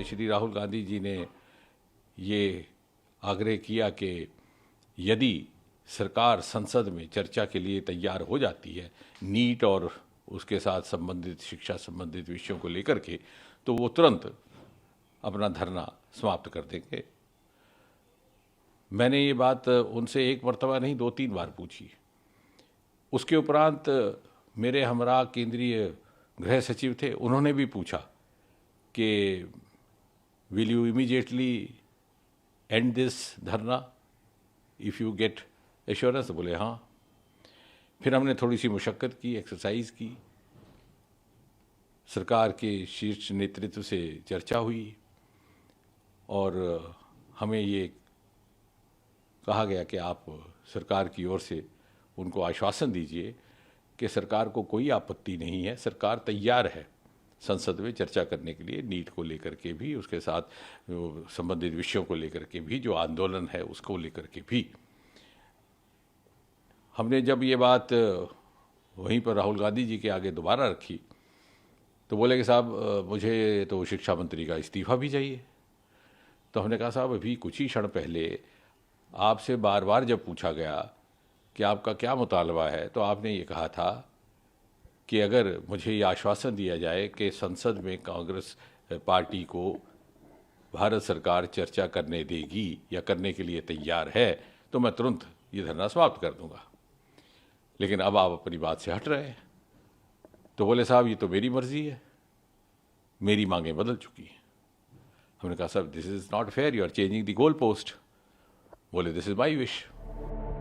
श्री राहुल गांधी जी ने ये आग्रह किया कि यदि सरकार संसद में चर्चा के लिए तैयार हो जाती है नीट और उसके साथ संबंधित शिक्षा संबंधित विषयों को लेकर के, तो वो तुरंत अपना धरना समाप्त कर देंगे। मैंने ये बात उनसे एक मर्तबा नहीं 2-3 बार पूछी। उसके उपरांत मेरे हमरा केंद्रीय गृह सचिव थे, उन्होंने भी पूछा कि will you immediately end this धरना if you get assurance? बोले हाँ। फिर हमने थोड़ी सी मुशक्क़त की, एक्सरसाइज की, सरकार के शीर्ष नेतृत्व से चर्चा हुई और हमें ये कहा गया कि आप सरकार की ओर से उनको आश्वासन दीजिए कि सरकार को कोई आपत्ति नहीं है, सरकार तैयार है संसद में चर्चा करने के लिए, नीट को लेकर के भी, उसके साथ संबंधित विषयों को लेकर के भी, जो आंदोलन है उसको लेकर के भी। हमने जब ये बात वहीं पर राहुल गांधी जी के आगे दोबारा रखी तो बोले कि साहब मुझे तो शिक्षा मंत्री का इस्तीफ़ा भी चाहिए। तो हमने कहा साहब अभी कुछ ही क्षण पहले आपसे बार बार जब पूछा गया कि आपका क्या मुतालबा है, तो आपने ये कहा था कि अगर मुझे ये आश्वासन दिया जाए कि संसद में कांग्रेस पार्टी को भारत सरकार चर्चा करने देगी या करने के लिए तैयार है, तो मैं तुरंत ये धरना समाप्त कर दूंगा। लेकिन अब आप अपनी बात से हट रहे हैं। तो बोले साहब ये तो मेरी मर्जी है, मेरी मांगें बदल चुकी हैं। हमने कहा साहब this is not fair, you are changing the goal post. बोले दिस इज़ माई विश।